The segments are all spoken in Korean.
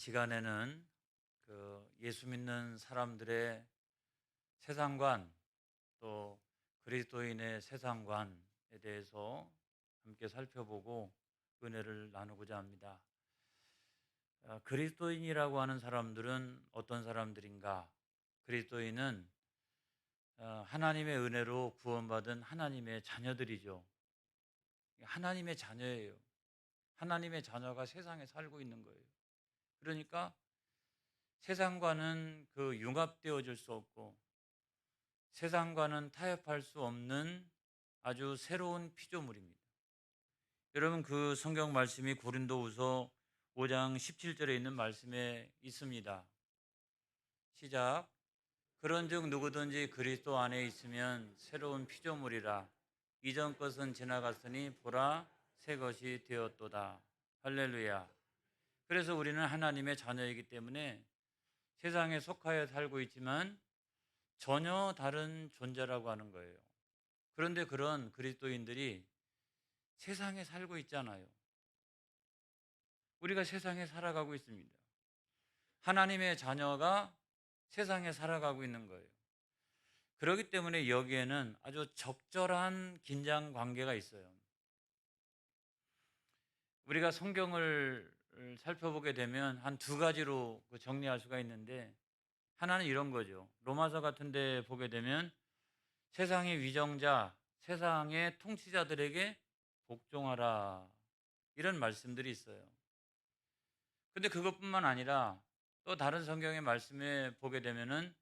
시간에는 예수 믿는 사람들의 세상관 또 그리스도인의 세상관에 대해서 함께 살펴보고 은혜를 나누고자 합니다. 그리스도인이라고 하는 사람들은 어떤 사람들인가? 그리스도인은 하나님의 은혜로 구원받은 하나님의 자녀들이죠. 하나님의 자녀예요. 하나님의 자녀가 세상에 살고 있는 거예요. 그러니까 세상과는 융합되어질 수 없고 세상과는 타협할 수 없는 아주 새로운 피조물입니다. 여러분, 그 성경 말씀이 고린도후서 5장 17절에 있는 말씀에 있습니다. 시작. 그런즉 누구든지 그리스도 안에 있으면 새로운 피조물이라. 이전 것은 지나갔으니 보라 새 것이 되었도다. 할렐루야. 그래서 우리는 하나님의 자녀이기 때문에 세상에 속하여 살고 있지만 전혀 다른 존재라고 하는 거예요. 그런데 그런 그리스도인들이 세상에 살고 있잖아요. 우리가 세상에 살아가고 있습니다. 하나님의 자녀가 세상에 살아가고 있는 거예요. 그렇기 때문에 여기에는 아주 적절한 긴장 관계가 있어요. 우리가 성경을 살펴보게 되면 한 두 가지로 정리할 수가 있는데, 하나는 이런 거죠. 로마서 같은 데 보게 되면 세상의 위정자, 세상의 통치자들에게 복종하라, 이런 말씀들이 있어요. 근데 그것뿐만 아니라 또 다른 성경의 말씀에 보게 되면은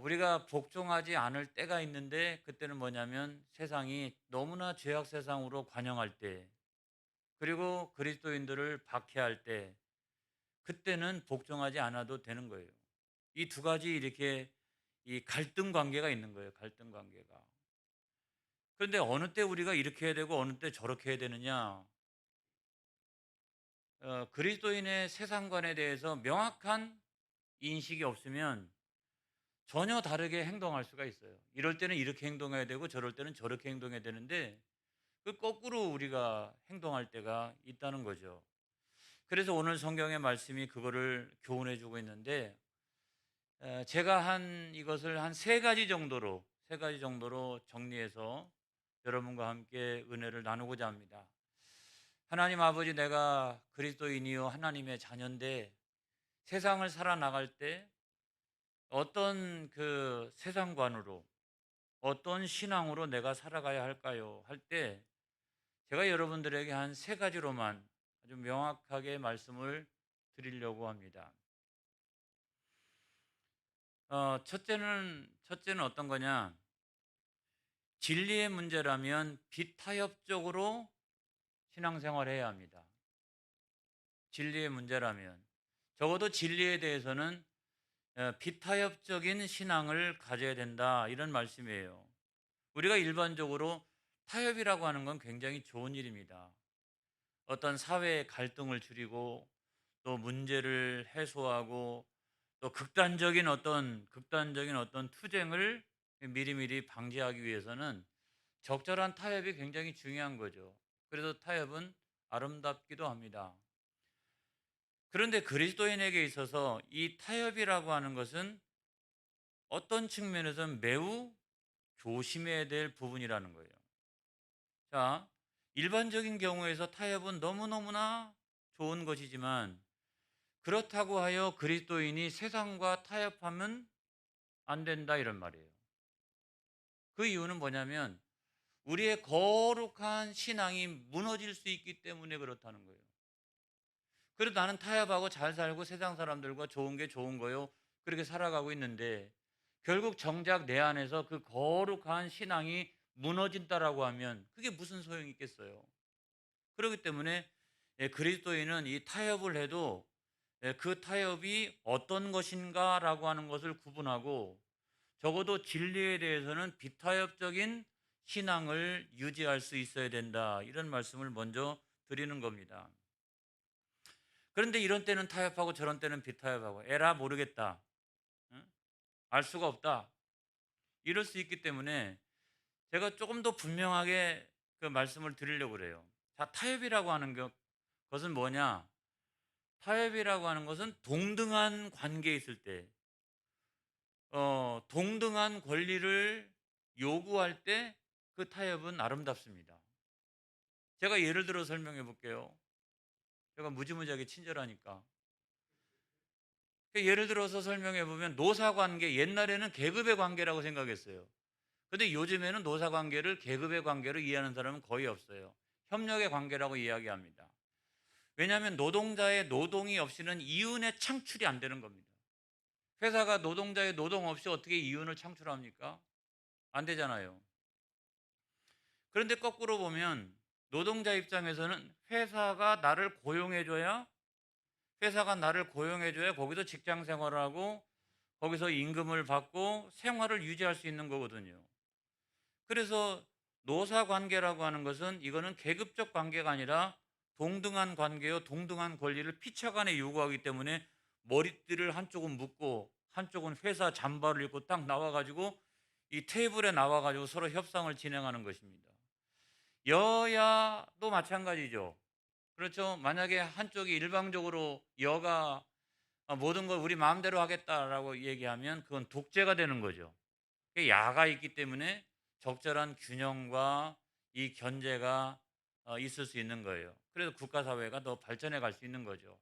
우리가 복종하지 않을 때가 있는데, 그때는 뭐냐면 세상이 너무나 죄악 세상으로 관영할 때, 그리고 그리스도인들을 박해할 때, 그때는 복종하지 않아도 되는 거예요. 이 두 가지 이렇게 이 갈등 관계가 있는 거예요. 갈등 관계가. 그런데 어느 때 우리가 이렇게 해야 되고 어느 때 저렇게 해야 되느냐? 그리스도인의 세상관에 대해서 명확한 인식이 없으면 전혀 다르게 행동할 수가 있어요. 이럴 때는 이렇게 행동해야 되고 저럴 때는 저렇게 행동해야 되는데, 그 거꾸로 우리가 행동할 때가 있다는 거죠. 그래서 오늘 성경의 말씀이 그거를 교훈해 주고 있는데, 제가 이것을 한 세 가지 정도로 정리해서 여러분과 함께 은혜를 나누고자 합니다. 하나님 아버지, 내가 그리스도인이요 하나님의 자녀인데 세상을 살아나갈 때 어떤 세상관으로, 어떤 신앙으로 내가 살아가야 할까요? 할 때 제가 여러분들에게 한 세 가지로만 아주 명확하게 말씀을 드리려고 합니다. 첫째는 어떤 거냐? 진리의 문제라면 비타협적으로 신앙생활해야 합니다. 진리의 문제라면 적어도 진리에 대해서는 비타협적인 신앙을 가져야 된다, 이런 말씀이에요. 우리가 일반적으로 타협이라고 하는 건 굉장히 좋은 일입니다. 어떤 사회의 갈등을 줄이고 또 문제를 해소하고 또 극단적인 어떤 투쟁을 미리미리 방지하기 위해서는 적절한 타협이 굉장히 중요한 거죠. 그래서 타협은 아름답기도 합니다. 그런데 그리스도인에게 있어서 이 타협이라고 하는 것은 어떤 측면에서는 매우 조심해야 될 부분이라는 거예요. 자, 일반적인 경우에서 타협은 너무너무나 좋은 것이지만, 그렇다고 하여 그리스도인이 세상과 타협하면 안 된다, 이런 말이에요. 그 이유는 뭐냐면 우리의 거룩한 신앙이 무너질 수 있기 때문에 그렇다는 거예요. 그래도 나는 타협하고 잘 살고 세상 사람들과 좋은 게 좋은 거요, 그렇게 살아가고 있는데 결국 정작 내 안에서 그 거룩한 신앙이 무너진다라고 하면 그게 무슨 소용이 있겠어요. 그렇기 때문에 그리스도인은 이 타협을 해도 그 타협이 어떤 것인가라고 하는 것을 구분하고 적어도 진리에 대해서는 비타협적인 신앙을 유지할 수 있어야 된다, 이런 말씀을 먼저 드리는 겁니다. 그런데 이런 때는 타협하고 저런 때는 비타협하고 에라 모르겠다, 응? 알 수가 없다, 이럴 수 있기 때문에 제가 조금 더 분명하게 그 말씀을 드리려고 그래요. 자, 타협이라고 하는 것은 뭐냐? 타협이라고 하는 것은 동등한 관계에 있을 때, 동등한 권리를 요구할 때 그 타협은 아름답습니다. 제가 예를 들어 설명해 볼게요. 제가 무지무지하게 친절하니까. 예를 들어서 설명해 보면 노사 관계, 옛날에는 계급의 관계라고 생각했어요. 근데 요즘에는 노사 관계를 계급의 관계로 이해하는 사람은 거의 없어요. 협력의 관계라고 이야기합니다. 왜냐하면 노동자의 노동이 없이는 이윤의 창출이 안 되는 겁니다. 회사가 노동자의 노동 없이 어떻게 이윤을 창출합니까? 안 되잖아요. 그런데 거꾸로 보면 노동자 입장에서는 회사가 나를 고용해줘야 거기서 직장 생활을 하고 거기서 임금을 받고 생활을 유지할 수 있는 거거든요. 그래서 노사 관계라고 하는 것은 이거는 계급적 관계가 아니라 동등한 관계요, 동등한 권리를 피차간에 요구하기 때문에 머리띠를 한쪽은 묶고 한쪽은 회사 잠바를 입고 딱 나와가지고 이 테이블에 나와가지고 서로 협상을 진행하는 것입니다. 여야도 마찬가지죠. 그렇죠. 만약에 한쪽이 일방적으로 여가 모든 걸 우리 마음대로 하겠다라고 얘기하면 그건 독재가 되는 거죠. 야가 있기 때문에 적절한 균형과 이 견제가 있을 수 있는 거예요. 그래서 국가 사회가 더 발전해 갈 수 있는 거죠.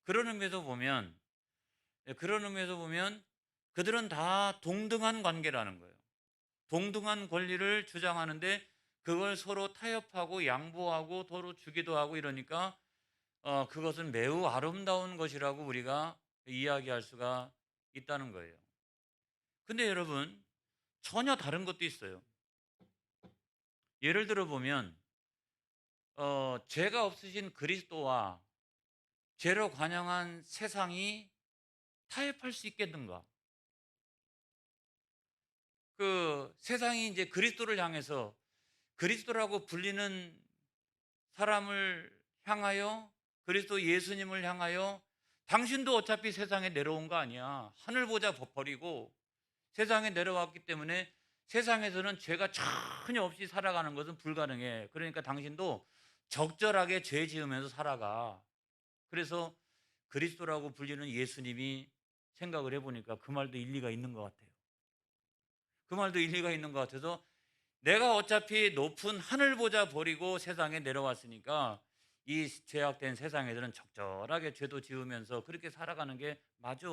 그런 의미에서 보면 그런 의미에서 보면 그들은 다 동등한 관계라는 거예요. 동등한 권리를 주장하는데 그걸 서로 타협하고 양보하고 서로 주기도 하고 이러니까 그것은 매우 아름다운 것이라고 우리가 이야기할 수가 있다는 거예요. 근데 여러분 전혀 다른 것도 있어요. 예를 들어 보면 죄가 없으신 그리스도와 죄로 관영한 세상이 타협할 수 있겠는가? 그 세상이 이제 그리스도를 향해서 그리스도라고 불리는 사람을 향하여 그리스도 예수님을 향하여 당신도 어차피 세상에 내려온 거 아니야. 하늘 보자 버리고 세상에 내려왔기 때문에 세상에서는 죄가 전혀 없이 살아가는 것은 불가능해. 그러니까 당신도 적절하게 죄 지으면서 살아가. 그래서 그리스도라고 불리는 예수님이 생각을 해보니까 그 말도 일리가 있는 것 같아요. 그 말도 일리가 있는 것 같아서 내가 어차피 높은 하늘 보자 버리고 세상에 내려왔으니까 이 죄악된 세상에서는 적절하게 죄도 지으면서 그렇게 살아가는 게 맞아.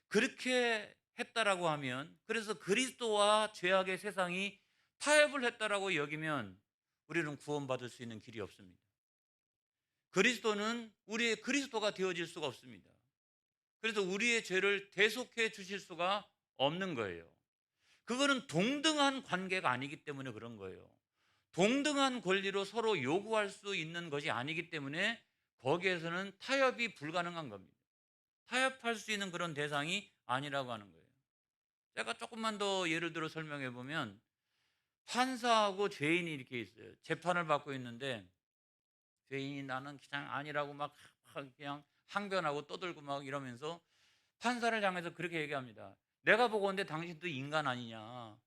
그렇게 했다라고 하면 그래서 그리스도와 죄악의 세상이 타협을 했다라고 여기면 우리는 구원받을 수 있는 길이 없습니다. 그리스도는 우리의 그리스도가 되어질 수가 없습니다. 그래서 우리의 죄를 대속해 주실 수가 없는 거예요. 그거는 동등한 관계가 아니기 때문에 그런 거예요. 동등한 권리로 서로 요구할 수 있는 것이 아니기 때문에 거기에서는 타협이 불가능한 겁니다. 타협할 수 있는 그런 대상이 아니라고 하는 거예요. 제가 조금만 더 예를 들어 설명해 보면 판사하고 죄인이 이렇게 있어요. 재판을 받고 있는데 죄인이 나는 그냥 아니라고 막 그냥 항변하고 떠들고 막 이러면서 판사를 향해서 그렇게 얘기합니다. 내가 보건대 당신도 인간 아니냐?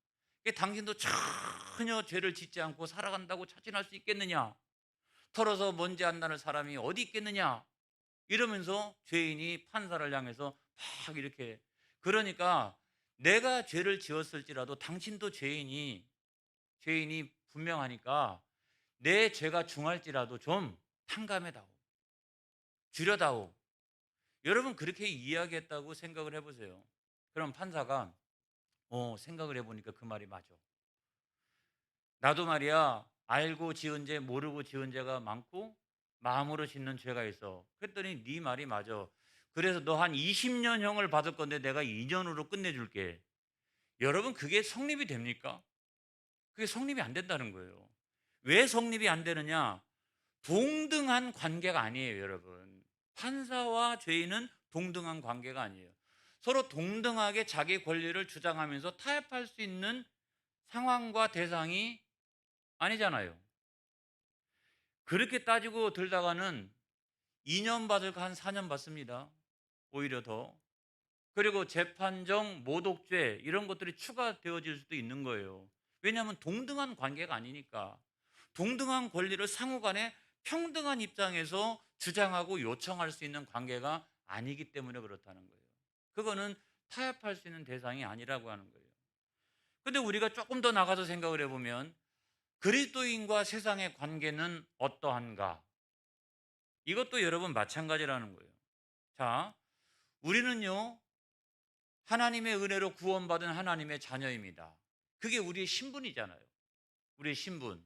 당신도 전혀 죄를 짓지 않고 살아간다고 자신할 수 있겠느냐? 털어서 먼지 안 나는 사람이 어디 있겠느냐? 이러면서 죄인이 판사를 향해서 막 이렇게 그러니까 내가 죄를 지었을지라도 당신도 죄인이 분명하니까 내 죄가 중할지라도 좀 탕감해다오. 줄여다오. 여러분 그렇게 이야기했다고 생각을 해보세요. 그럼 판사가 생각을 해보니까 그 말이 맞아. 나도 말이야 알고 지은 죄 모르고 지은 죄가 많고 마음으로 짓는 죄가 있어. 그랬더니 네 말이 맞아. 그래서 너 한 20년형을 받을 건데 내가 2년으로 끝내줄게. 여러분 그게 성립이 됩니까? 그게 성립이 안 된다는 거예요. 왜 성립이 안 되느냐? 동등한 관계가 아니에요, 여러분. 판사와 죄인은 동등한 관계가 아니에요. 서로 동등하게 자기 권리를 주장하면서 타협할 수 있는 상황과 대상이 아니잖아요. 그렇게 따지고 들다가는 2년 받을 거 한 4년 받습니다. 오히려 더. 그리고 재판정, 모독죄 이런 것들이 추가되어질 수도 있는 거예요. 왜냐하면 동등한 관계가 아니니까. 동등한 권리를 상호 간에 평등한 입장에서 주장하고 요청할 수 있는 관계가 아니기 때문에 그렇다는 거예요. 그거는 타협할 수 있는 대상이 아니라고 하는 거예요. 근데 우리가 조금 더 나가서 생각을 해보면 그리스도인과 세상의 관계는 어떠한가? 이것도 여러분 마찬가지라는 거예요. 자, 우리는요, 하나님의 은혜로 구원받은 하나님의 자녀입니다. 그게 우리의 신분이잖아요. 우리의 신분.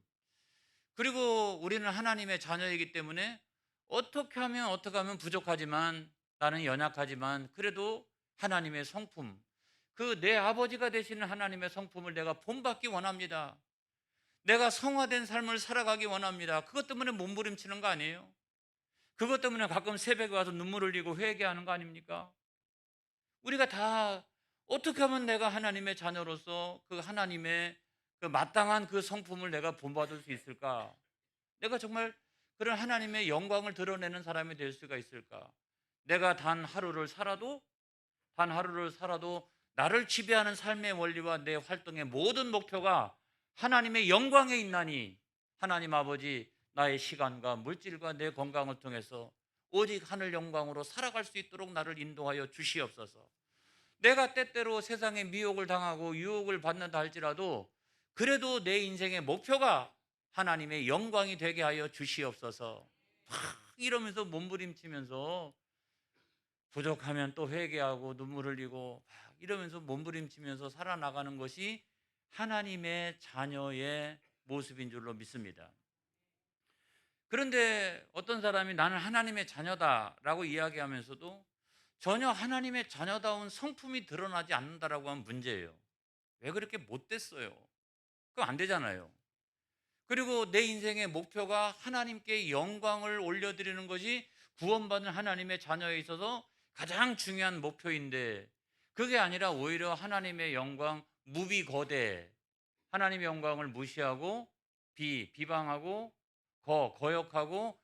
그리고 우리는 하나님의 자녀이기 때문에 어떻게 하면 부족하지만 나는 연약하지만 그래도 하나님의 성품, 그 내 아버지가 되시는 하나님의 성품을 내가 본받기 원합니다. 내가 성화된 삶을 살아가기 원합니다. 그것 때문에 몸부림치는 거 아니에요? 그것 때문에 가끔 새벽에 와서 눈물 흘리고 회개하는 거 아닙니까? 우리가 다 어떻게 하면 내가 하나님의 자녀로서 그 하나님의 그 마땅한 그 성품을 내가 본받을 수 있을까? 내가 정말 그런 하나님의 영광을 드러내는 사람이 될 수가 있을까? 내가 단 하루를 살아도 나를 지배하는 삶의 원리와 내 활동의 모든 목표가 하나님의 영광에 있나니 하나님 아버지 나의 시간과 물질과 내 건강을 통해서 오직 하늘 영광으로 살아갈 수 있도록 나를 인도하여 주시옵소서. 내가 때때로 세상에 미혹을 당하고 유혹을 받는다 할지라도 그래도 내 인생의 목표가 하나님의 영광이 되게 하여 주시옵소서. 막 이러면서 몸부림치면서 부족하면 또 회개하고 눈물 흘리고 막 이러면서 몸부림치면서 살아나가는 것이 하나님의 자녀의 모습인 줄로 믿습니다. 그런데 어떤 사람이 나는 하나님의 자녀다라고 이야기하면서도 전혀 하나님의 자녀다운 성품이 드러나지 않는다라고 하면 문제예요. 왜 그렇게 못됐어요? 그럼 안 되잖아요. 그리고 내 인생의 목표가 하나님께 영광을 올려드리는 것이 구원받은 하나님의 자녀에 있어서 가장 중요한 목표인데 그게 아니라 오히려 하나님의 영광 무비거대, 하나님의 영광을 무시하고 비방하고 거역하고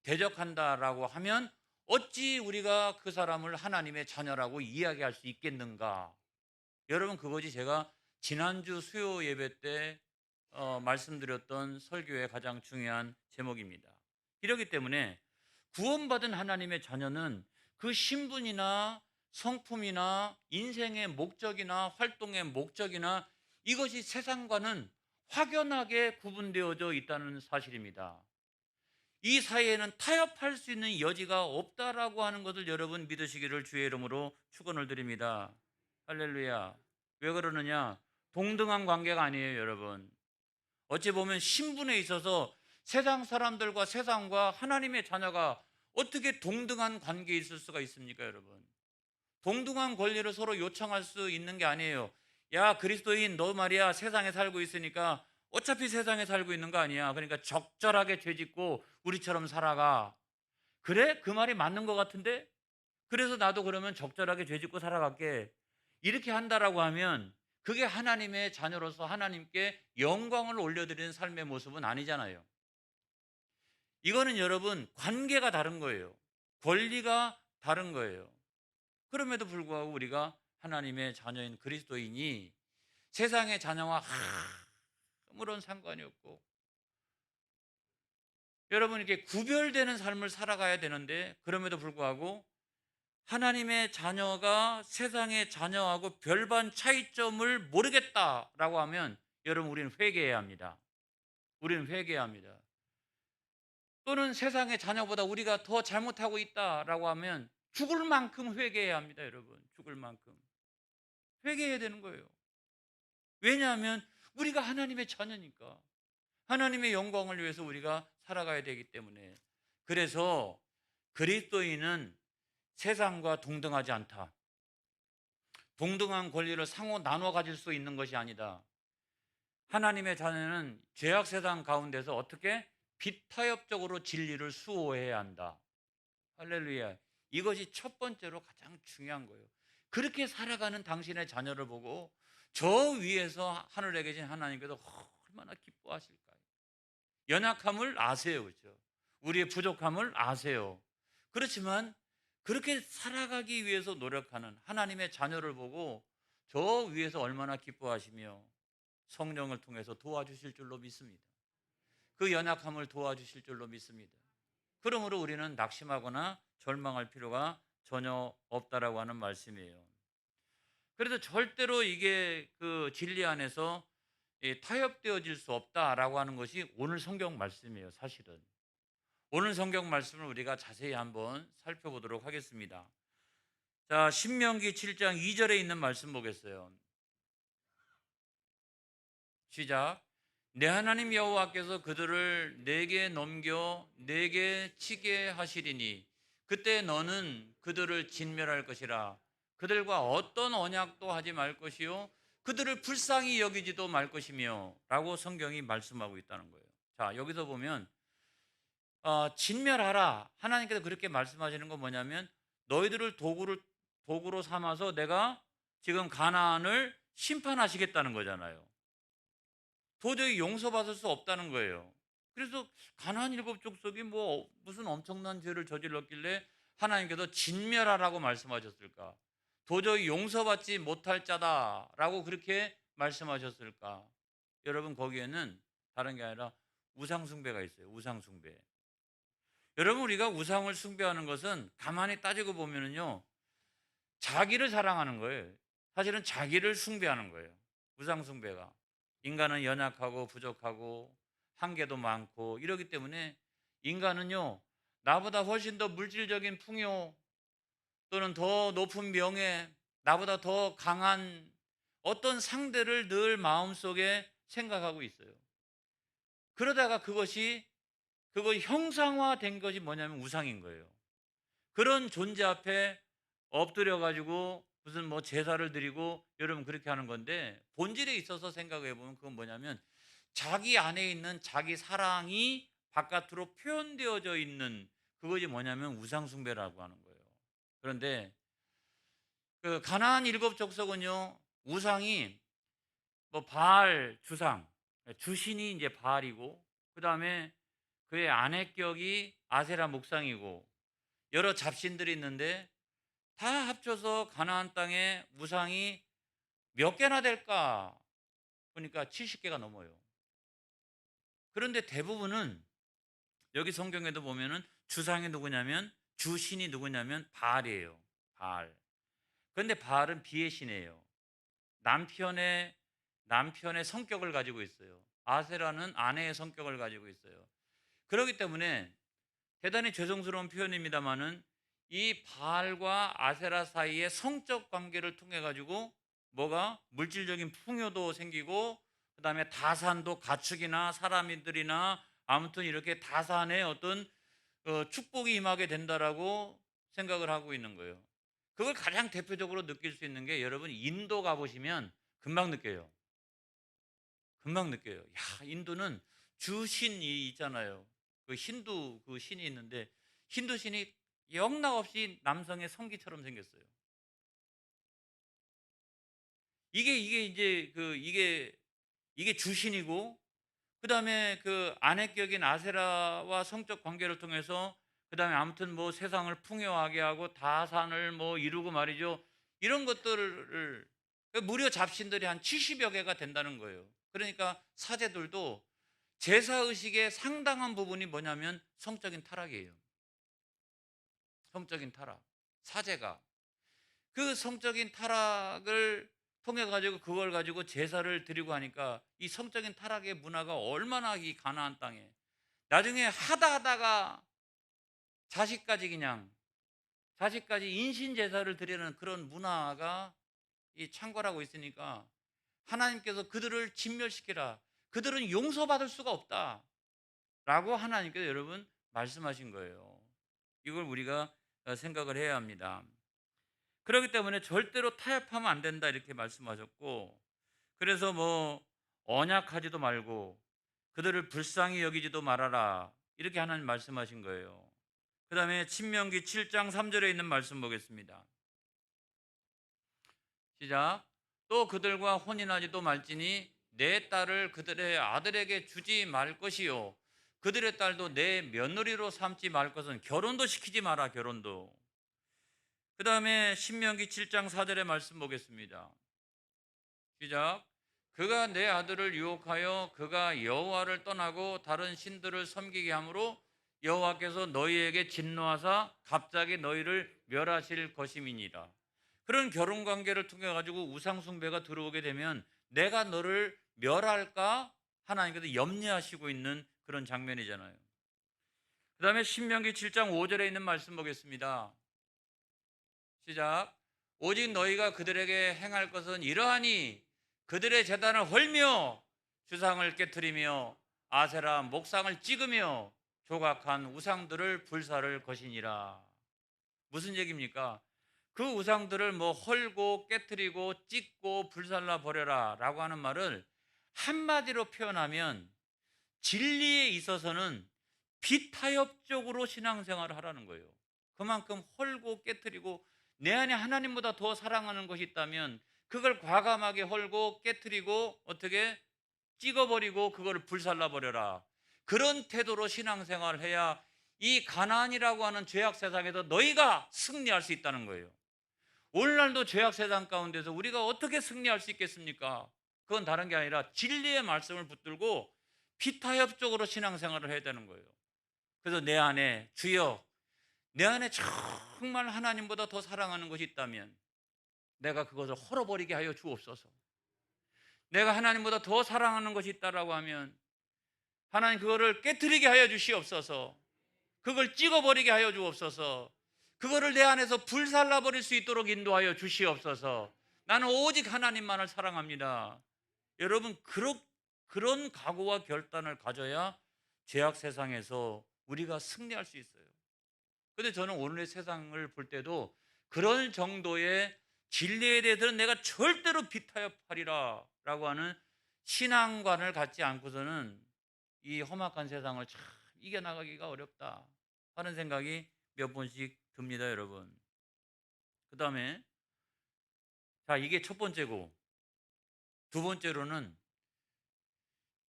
대적한다라고 하면 어찌 우리가 그 사람을 하나님의 자녀라고 이야기할 수 있겠는가? 여러분, 그것이 제가 지난주 수요 예배 때 말씀드렸던 설교의 가장 중요한 제목입니다. 이렇기 때문에 구원받은 하나님의 자녀는 그 신분이나 성품이나 인생의 목적이나 활동의 목적이나 이것이 세상과는 확연하게 구분되어져 있다는 사실입니다. 이 사이에는 타협할 수 있는 여지가 없다라고 하는 것을 여러분 믿으시기를 주의 이름으로 축원을 드립니다. 할렐루야. 왜 그러느냐? 동등한 관계가 아니에요, 여러분. 어찌 보면 신분에 있어서 세상 사람들과 세상과 하나님의 자녀가 어떻게 동등한 관계에 있을 수가 있습니까, 여러분? 동등한 권리를 서로 요청할 수 있는 게 아니에요. 야, 그리스도인 너 말이야 세상에 살고 있으니까 어차피 세상에 살고 있는 거 아니야. 그러니까 적절하게 죄짓고 우리처럼 살아가. 그래? 그 말이 맞는 것 같은데? 그래서 나도 그러면 적절하게 죄짓고 살아갈게. 이렇게 한다라고 하면 그게 하나님의 자녀로서 하나님께 영광을 올려드리는 삶의 모습은 아니잖아요. 이거는 여러분 관계가 다른 거예요. 권리가 다른 거예요. 그럼에도 불구하고 우리가 하나님의 자녀인 그리스도인이 세상의 자녀와 아무런 상관이 없고 여러분 이렇게 구별되는 삶을 살아가야 되는데 그럼에도 불구하고 하나님의 자녀가 세상의 자녀하고 별반 차이점을 모르겠다라고 하면 여러분 우리는 회개해야 합니다. 우리는 회개해야 합니다. 또는 세상의 자녀보다 우리가 더 잘못하고 있다라고 하면 죽을 만큼 회개해야 합니다, 여러분. 죽을 만큼. 회개해야 되는 거예요. 왜냐하면 우리가 하나님의 자녀니까. 하나님의 영광을 위해서 우리가 살아가야 되기 때문에. 그래서 그리스도인은 세상과 동등하지 않다. 동등한 권리를 상호 나눠 가질 수 있는 것이 아니다. 하나님의 자녀는 죄악 세상 가운데서 어떻게 비타협적으로 진리를 수호해야 한다. 할렐루야. 이것이 첫 번째로 가장 중요한 거예요. 그렇게 살아가는 당신의 자녀를 보고 저 위에서 하늘에 계신 하나님께서 얼마나 기뻐하실까요? 연약함을 아세요. 그렇죠? 우리의 부족함을 아세요. 그렇지만 그렇게 살아가기 위해서 노력하는 하나님의 자녀를 보고 저 위에서 얼마나 기뻐하시며 성령을 통해서 도와주실 줄로 믿습니다. 그 연약함을 도와주실 줄로 믿습니다. 그러므로 우리는 낙심하거나 절망할 필요가 전혀 없다라고 하는 말씀이에요. 그래서 절대로 이게 그 진리 안에서 타협되어질 수 없다라고 하는 것이 오늘 성경 말씀이에요, 사실은. 오늘 성경 말씀을 우리가 자세히 한번 살펴보도록 하겠습니다. 자, 신명기 7장 2절에 있는 말씀 보겠어요. 시작. 내 하나님 여호와께서 그들을 내게 넘겨 내게 치게 하시리니 그때 너는 그들을 진멸할 것이라. 그들과 어떤 언약도 하지 말 것이요 그들을 불쌍히 여기지도 말 것이며 라고 성경이 말씀하고 있다는 거예요. 자, 여기서 보면 진멸하라, 하나님께서 그렇게 말씀하시는 건 뭐냐면 너희들을 도구로 삼아서 내가 지금 가나안을 심판하시겠다는 거잖아요. 도저히 용서받을 수 없다는 거예요. 그래서 가나안 일곱 족속이 뭐 무슨 엄청난 죄를 저질렀길래 하나님께서 진멸하라고 말씀하셨을까? 도저히 용서받지 못할 자다라고 그렇게 말씀하셨을까? 여러분, 거기에는 다른 게 아니라 우상 숭배가 있어요. 우상 숭배. 여러분, 우리가 우상을 숭배하는 것은 가만히 따지고 보면은요, 자기를 사랑하는 거예요. 사실은 자기를 숭배하는 거예요. 우상 숭배가. 인간은 연약하고 부족하고 한계도 많고 이러기 때문에 인간은요, 나보다 훨씬 더 물질적인 풍요 또는 더 높은 명예, 나보다 더 강한 어떤 상대를 늘 마음속에 생각하고 있어요. 그러다가 그거 형상화된 것이 뭐냐면 우상인 거예요. 그런 존재 앞에 엎드려 가지고 무슨 뭐 제사를 드리고 여러분 그렇게 하는 건데, 본질에 있어서 생각해 보면 그건 뭐냐면 자기 안에 있는 자기 사랑이 바깥으로 표현되어져 있는 그것이 뭐냐면 우상 숭배라고 하는 거예요. 그런데 그 가나안 일곱 족속은요, 우상이 뭐 바알 주상, 주신이 이제 바알이고, 그다음에 그의 아내격이 아세라 목상이고 여러 잡신들이 있는데 다 합쳐서 가나안 땅에 우상이 몇 개나 될까? 보니까 70개가 넘어요. 그런데 대부분은 여기 성경에도 보면은 주상이 누구냐면, 주신이 누구냐면 바알이에요. 바알. 그런데 바알은 비의 신이에요. 남편의 성격을 가지고 있어요. 아세라는 아내의 성격을 가지고 있어요. 그렇기 때문에 대단히 죄송스러운 표현입니다만은 이 바알과 아세라 사이의 성적 관계를 통해 가지고 뭐가 물질적인 풍요도 생기고, 그다음에 다산도 가축이나 사람들이나 아무튼 이렇게 다산의 어떤 축복이 임하게 된다라고 생각을 하고 있는 거예요. 그걸 가장 대표적으로 느낄 수 있는 게, 여러분 인도 가보시면 금방 느껴요. 금방 느껴요. 야, 인도는 주신이 있잖아요. 그 힌두 그 신이 있는데 힌두 신이 영락없이 남성의 성기처럼 생겼어요. 이게 이제 이게 주신이고, 그다음에 그 아내격인 아세라와 성적 관계를 통해서 그다음에 아무튼 뭐 세상을 풍요하게 하고 다산을 뭐 이루고 말이죠. 이런 것들을 무려 잡신들이 한 70여 개가 된다는 거예요. 그러니까 사제들도 제사 의식의 상당한 부분이 뭐냐면 성적인 타락이에요. 성적인 타락. 사제가 그 성적인 타락을 통해 가지고 그걸 가지고 제사를 드리고 하니까 이 성적인 타락의 문화가 얼마나 이 가나안 땅에 나중에 하다가 자식까지 인신 제사를 드리는 그런 문화가 이 창궐하고 있으니까 하나님께서 그들을 진멸시키라. 그들은 용서받을 수가 없다라고 하나님께서 여러분 말씀하신 거예요. 이걸 우리가 생각을 해야 합니다. 그렇기 때문에 절대로 타협하면 안 된다 이렇게 말씀하셨고, 그래서 뭐 언약하지도 말고 그들을 불쌍히 여기지도 말아라 이렇게 하나님 말씀하신 거예요. 그 다음에 신명기 7장 3절에 있는 말씀 보겠습니다. 시작. 또 그들과 혼인하지도 말지니 내 딸을 그들의 아들에게 주지 말 것이요 그들의 딸도 내 며느리로 삼지 말 것은, 결혼도 시키지 마라, 결혼도. 그 다음에 신명기 7장 4절의 말씀 보겠습니다. 시작. 그가 내 아들을 유혹하여 그가 여호와를 떠나고 다른 신들을 섬기게 함으로 여호와께서 너희에게 진노하사 갑자기 너희를 멸하실 것임이니라. 그런 결혼 관계를 통해 가지고 우상 숭배가 들어오게 되면 내가 너를 멸할까 하나님께서 염려하시고 있는 그런 장면이잖아요. 그다음에 신명기 7장 5절에 있는 말씀 보겠습니다. 시작. 오직 너희가 그들에게 행할 것은 이러하니 그들의 제단을 헐며 주상을 깨뜨리며 아세라 목상을 찍으며 조각한 우상들을 불사를 것이니라. 무슨 얘기입니까? 그 우상들을 뭐 헐고 깨뜨리고 찍고 불살라 버려라 라고 하는 말을 한마디로 표현하면 진리에 있어서는 비타협적으로 신앙생활을 하라는 거예요. 그만큼 헐고 깨뜨리고 내 안에 하나님보다 더 사랑하는 것이 있다면 그걸 과감하게 헐고 깨뜨리고 어떻게 찍어버리고 그거를 불살라 버려라. 그런 태도로 신앙생활을 해야 이 가나안이라고 하는 죄악 세상에서 너희가 승리할 수 있다는 거예요. 오늘날도 죄악 세상 가운데서 우리가 어떻게 승리할 수 있겠습니까? 그건 다른 게 아니라 진리의 말씀을 붙들고 비타협적으로 신앙생활을 해야 되는 거예요. 그래서 내 안에 주여 내 안에 정말 하나님보다 더 사랑하는 것이 있다면 내가 그것을 헐어버리게 하여 주옵소서. 내가 하나님보다 더 사랑하는 것이 있다라고 하면 하나님 그거를 깨뜨리게 하여 주시옵소서. 그걸 찍어버리게 하여 주옵소서. 그거를 내 안에서 불살라 버릴 수 있도록 인도하여 주시옵소서. 나는 오직 하나님만을 사랑합니다. 여러분 그런 각오와 결단을 가져야 죄악 세상에서 우리가 승리할 수 있어요. 그런데 저는 오늘의 세상을 볼 때도 그런 정도의 진리에 대해서는 내가 절대로 비타협하리라 라고 하는 신앙관을 갖지 않고서는 이 험악한 세상을 참 이겨나가기가 어렵다 하는 생각이 몇 번씩 듭니다, 여러분. 그 다음에 자, 이게 첫 번째고 두 번째로는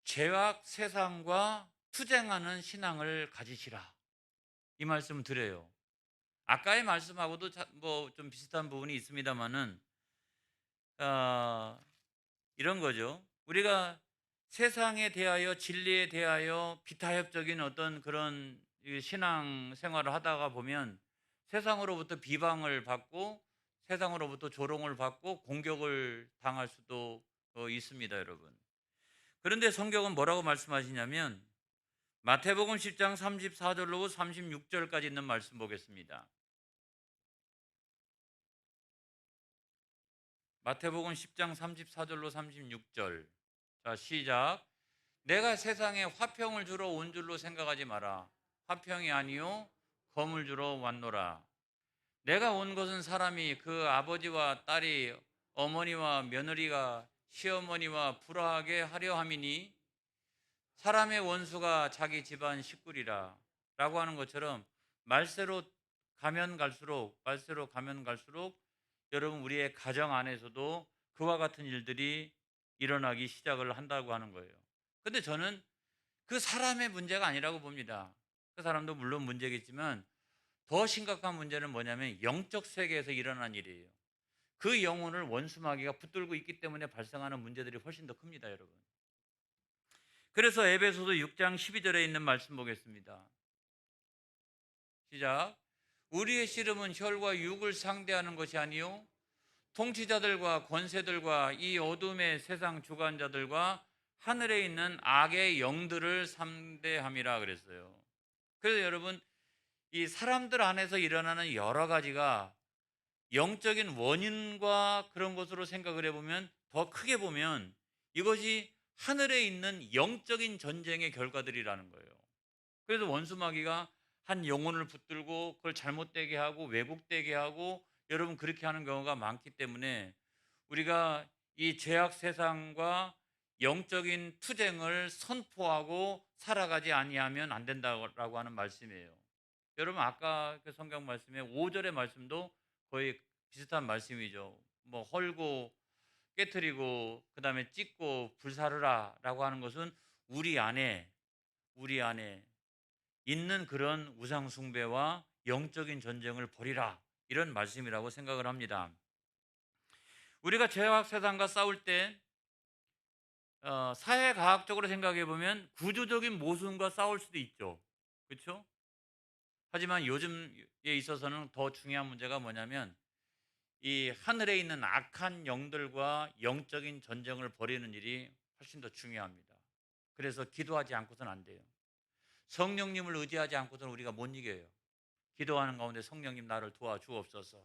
죄악 세상과 투쟁하는 신앙을 가지시라 이 말씀을 드려요. 아까의 말씀하고도 뭐 좀 비슷한 부분이 있습니다만은 이런 거죠. 우리가 세상에 대하여 진리에 대하여 비타협적인 어떤 그런 신앙 생활을 하다가 보면 세상으로부터 비방을 받고 세상으로부터 조롱을 받고 공격을 당할 수도 있습니다, 여러분. 그런데 성경은 뭐라고 말씀하시냐면 마태복음 10장 34절로 36절까지 있는 말씀 보겠습니다. 마태복음 10장 34절로 36절. 자, 시작. 내가 세상에 화평을 주러 온 줄로 생각하지 마라. 화평이 아니요 검을 주러 왔노라. 내가 온 것은 사람이 그 아버지와 딸이 어머니와 며느리가 시어머니와 불화하게 하려 함이니 사람의 원수가 자기 집안 식구리라 라고 하는 것처럼 말세로 가면 갈수록 여러분 우리의 가정 안에서도 그와 같은 일들이 일어나기 시작을 한다고 하는 거예요. 근데 저는 그 사람의 문제가 아니라고 봅니다. 그 사람도 물론 문제겠지만 더 심각한 문제는 뭐냐면 영적 세계에서 일어난 일이에요. 그 영혼을 원수마귀가 붙들고 있기 때문에 발생하는 문제들이 훨씬 더 큽니다, 여러분. 그래서 에베소서 6장 12절에 있는 말씀 보겠습니다. 시작. 우리의 씨름은 혈과 육을 상대하는 것이 아니요 통치자들과 권세들과 이 어둠의 세상 주관자들과 하늘에 있는 악의 영들을 상대함이라 그랬어요. 그래서 여러분 이 사람들 안에서 일어나는 여러 가지가 영적인 원인과 그런 것으로 생각을 해보면 더 크게 보면 이것이 하늘에 있는 영적인 전쟁의 결과들이라는 거예요. 그래서 원수마귀가 한 영혼을 붙들고 그걸 잘못되게 하고 왜곡되게 하고 여러분 그렇게 하는 경우가 많기 때문에 우리가 이 죄악 세상과 영적인 투쟁을 선포하고 살아가지 아니하면 안 된다고 하는 말씀이에요. 여러분 아까 그 성경 말씀에 5절의 말씀도 거의 비슷한 말씀이죠. 뭐 헐고 깨트리고 그다음에 찢고 불사르라라고 하는 것은 우리 안에 있는 그런 우상 숭배와 영적인 전쟁을 벌이라 이런 말씀이라고 생각을 합니다. 우리가 죄악 세상과 싸울 때 사회과학적으로 생각해 보면 구조적인 모순과 싸울 수도 있죠. 그렇죠? 하지만 요즘에 있어서는 더 중요한 문제가 뭐냐면 이 하늘에 있는 악한 영들과 영적인 전쟁을 벌이는 일이 훨씬 더 중요합니다. 그래서 기도하지 않고서는 안 돼요. 성령님을 의지하지 않고서는 우리가 못 이겨요. 기도하는 가운데 성령님 나를 도와주옵소서.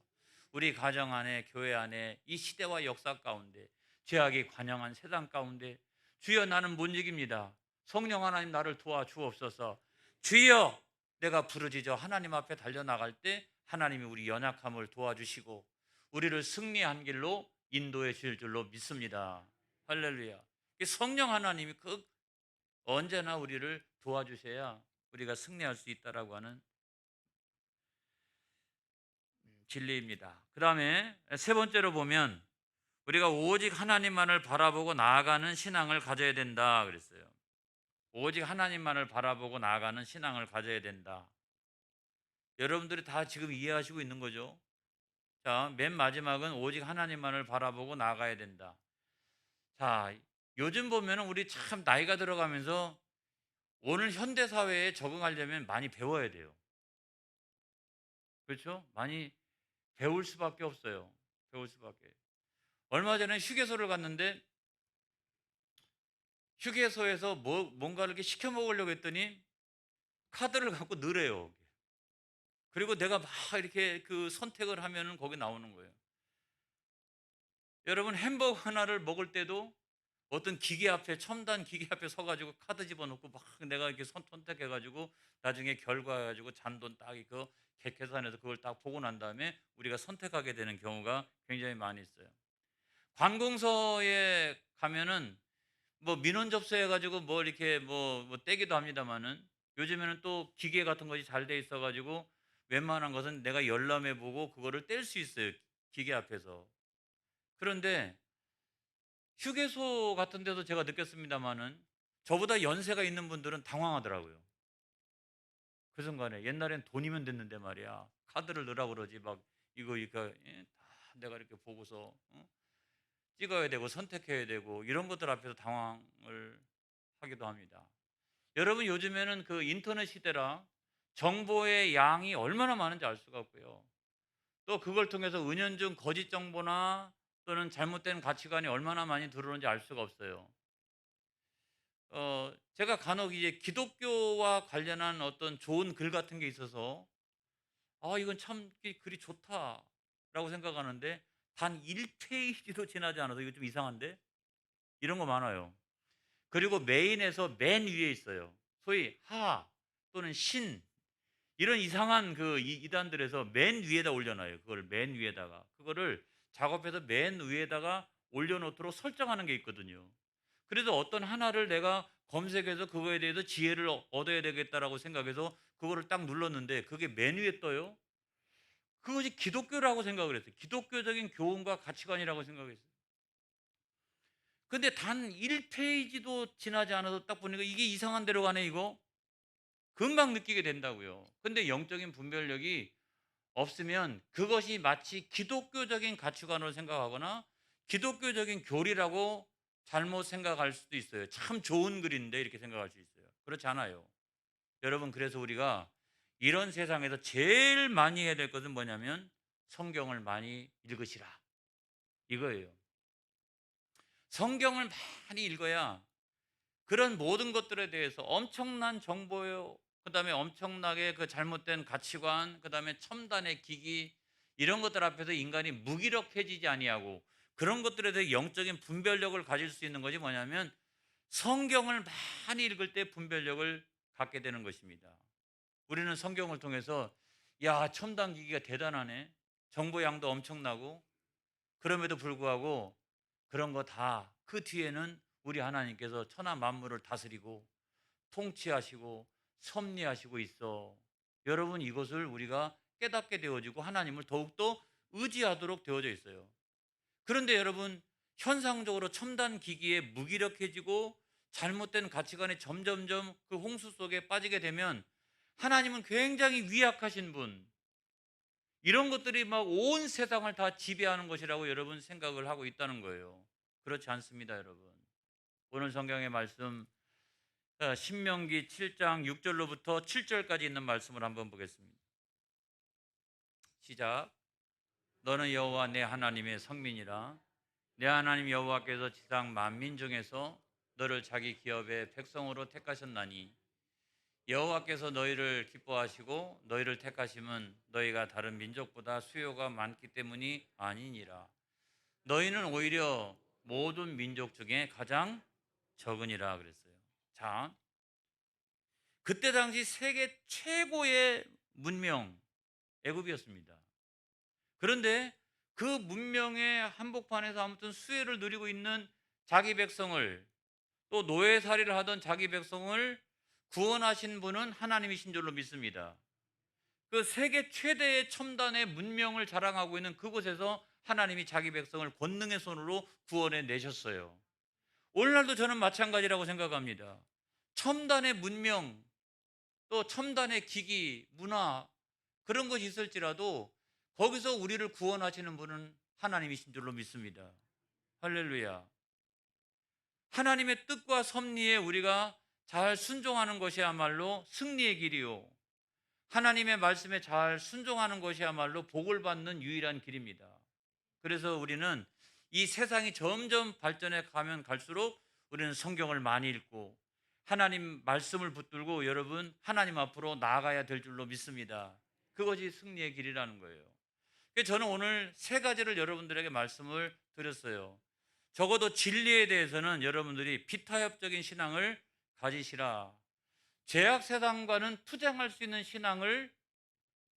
우리 가정 안에, 교회 안에, 이 시대와 역사 가운데, 죄악이 관영한 세상 가운데 주여 나는 못 이깁니다. 성령 하나님 나를 도와주옵소서. 주여, 내가 부르짖어 하나님 앞에 달려나갈 때 하나님이 우리 연약함을 도와주시고 우리를 승리한 길로 인도해 주실 줄로 믿습니다. 할렐루야. 성령 하나님이 언제나 우리를 도와주셔야 우리가 승리할 수 있다라고 하는 진리입니다. 그 다음에 세 번째로 보면 우리가 오직 하나님만을 바라보고 나아가는 신앙을 가져야 된다 그랬어요. 오직 하나님만을 바라보고 나아가는 신앙을 가져야 된다. 여러분들이 다 지금 이해하시고 있는 거죠? 자, 맨 마지막은 오직 하나님만을 바라보고 나아가야 된다. 자, 요즘 보면 우리 참 나이가 들어가면서 오늘 현대 사회에 적응하려면 많이 배워야 돼요. 그렇죠? 많이 배울 수밖에 없어요. 배울 수밖에. 얼마 전에 휴게소를 갔는데 휴게소에서 뭔가를 이렇게 시켜 먹으려고 했더니 카드를 갖고 넣으래요. 그리고 내가 막 이렇게 그 선택을 하면은 거기 나오는 거예요. 여러분 햄버거 하나를 먹을 때도 어떤 기계 앞에 첨단 기계 앞에 서가지고 카드 집어넣고 막 내가 이렇게 선택해가지고 나중에 결과 가지고 잔돈 딱 이거 계산해서 그걸 딱 보고 난 다음에 우리가 선택하게 되는 경우가 굉장히 많이 있어요. 관공서에 가면은 뭐 민원 접수해 가지고 뭐 이렇게 뭐 떼기도 합니다마는 요즘에는 또 기계 같은 것이 잘 돼 있어 가지고 웬만한 것은 내가 열람해 보고 그거를 뗄 수 있어요, 기계 앞에서. 그런데 휴게소 같은 데도 제가 느꼈습니다마는 저보다 연세가 있는 분들은 당황하더라고요. 그 순간에 옛날엔 돈이면 됐는데 말이야. 카드를 넣으라고 그러지 막 이거 다 내가 이렇게 보고서 찍어야 되고 선택해야 되고 이런 것들 앞에서 당황을 하기도 합니다. 여러분 요즘에는 그 인터넷 시대라 정보의 양이 얼마나 많은지 알 수가 없고요. 또 그걸 통해서 은연중 거짓 정보나 또는 잘못된 가치관이 얼마나 많이 들어오는지 알 수가 없어요. 제가 간혹 이제 기독교와 관련한 어떤 좋은 글 같은 게 있어서 이건 참 글이 좋다라고 생각하는데 단 1페이지도 지나지 않아서 이거 좀 이상한데 이런 거 많아요. 그리고 메인에서 맨 위에 있어요. 소위 하 또는 신 이런 이상한 그 이단들에서 맨 위에다 올려놔요. 그걸 맨 위에다가 그거를 작업해서 맨 위에다가 올려놓도록 설정하는 게 있거든요. 그래서 어떤 하나를 내가 검색해서 그거에 대해서 지혜를 얻어야 되겠다라고 생각해서 그거를 딱 눌렀는데 그게 맨 위에 떠요. 그것이 기독교라고 생각을 했어요. 기독교적인 교훈과 가치관이라고 생각했어요. 근데 단 1페이지도 지나지 않아서 딱 보니까 이게 이상한 데로 가네 이거. 금방 느끼게 된다고요. 근데 영적인 분별력이 없으면 그것이 마치 기독교적인 가치관으로 생각하거나 기독교적인 교리라고 잘못 생각할 수도 있어요. 참 좋은 글인데 이렇게 생각할 수 있어요. 그렇지 않아요. 여러분 그래서 우리가 이런 세상에서 제일 많이 해야 될 것은 뭐냐면 성경을 많이 읽으시라 이거예요. 성경을 많이 읽어야 그런 모든 것들에 대해서 엄청난 정보요, 그다음에 엄청나게 그 잘못된 가치관, 그다음에 첨단의 기기 이런 것들 앞에서 인간이 무기력해지지 아니하고 그런 것들에 대해 영적인 분별력을 가질 수 있는 것이 뭐냐면 성경을 많이 읽을 때 분별력을 갖게 되는 것입니다. 우리는 성경을 통해서 야, 첨단 기기가 대단하네. 정보 양도 엄청나고 그럼에도 불구하고 그런 거 다 그 뒤에는 우리 하나님께서 천하 만물을 다스리고 통치하시고 섭리하시고 있어. 여러분 이것을 우리가 깨닫게 되어지고 하나님을 더욱더 의지하도록 되어져 있어요. 그런데 여러분 현상적으로 첨단 기기에 무기력해지고 잘못된 가치관에 점점점 그 홍수 속에 빠지게 되면 하나님은 굉장히 위약하신 분, 이런 것들이 막 온 세상을 다 지배하는 것이라고 여러분 생각을 하고 있다는 거예요. 그렇지 않습니다, 여러분. 오늘 성경의 말씀 신명기 7장 6절로부터 7절까지 있는 말씀을 한번 보겠습니다. 시작. 너는 여호와 내 하나님의 성민이라. 내 하나님 여호와께서 지상 만민 중에서 너를 자기 기업의 백성으로 택하셨나니 여호와께서 너희를 기뻐하시고 너희를 택하심은 너희가 다른 민족보다 수요가 많기 때문이 아니니라. 너희는 오히려 모든 민족 중에 가장 적으니라 그랬어요. 자, 그때 당시 세계 최고의 문명 애굽이었습니다. 그런데 그 문명의 한복판에서 아무튼 수혜를 누리고 있는 자기 백성을, 또 노예살이를 하던 자기 백성을 구원하신 분은 하나님이신 줄로 믿습니다. 그 세계 최대의 첨단의 문명을 자랑하고 있는 그곳에서 하나님이 자기 백성을 권능의 손으로 구원해 내셨어요. 오늘날도 저는 마찬가지라고 생각합니다. 첨단의 문명, 또 첨단의 기기, 문화, 그런 것이 있을지라도 거기서 우리를 구원하시는 분은 하나님이신 줄로 믿습니다. 할렐루야. 하나님의 뜻과 섭리에 우리가 잘 순종하는 것이야말로 승리의 길이요, 하나님의 말씀에 잘 순종하는 것이야말로 복을 받는 유일한 길입니다. 그래서 우리는 이 세상이 점점 발전해 가면 갈수록 우리는 성경을 많이 읽고 하나님 말씀을 붙들고 여러분 하나님 앞으로 나아가야 될 줄로 믿습니다. 그것이 승리의 길이라는 거예요. 저는 오늘 세 가지를 여러분들에게 말씀을 드렸어요. 적어도 진리에 대해서는 여러분들이 비타협적인 신앙을 가지시라. 죄악 세상과는 투쟁할 수 있는 신앙을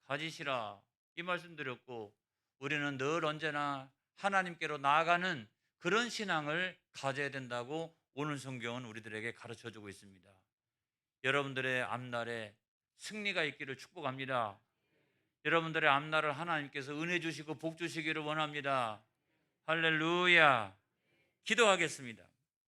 가지시라. 이 말씀 드렸고, 우리는 늘 언제나 하나님께로 나아가는 그런 신앙을 가져야 된다고 오늘 성경은 우리들에게 가르쳐주고 있습니다. 여러분들의 앞날에 승리가 있기를 축복합니다. 여러분들의 앞날을 하나님께서 은혜 주시고 복 주시기를 원합니다. 할렐루야. 기도하겠습니다.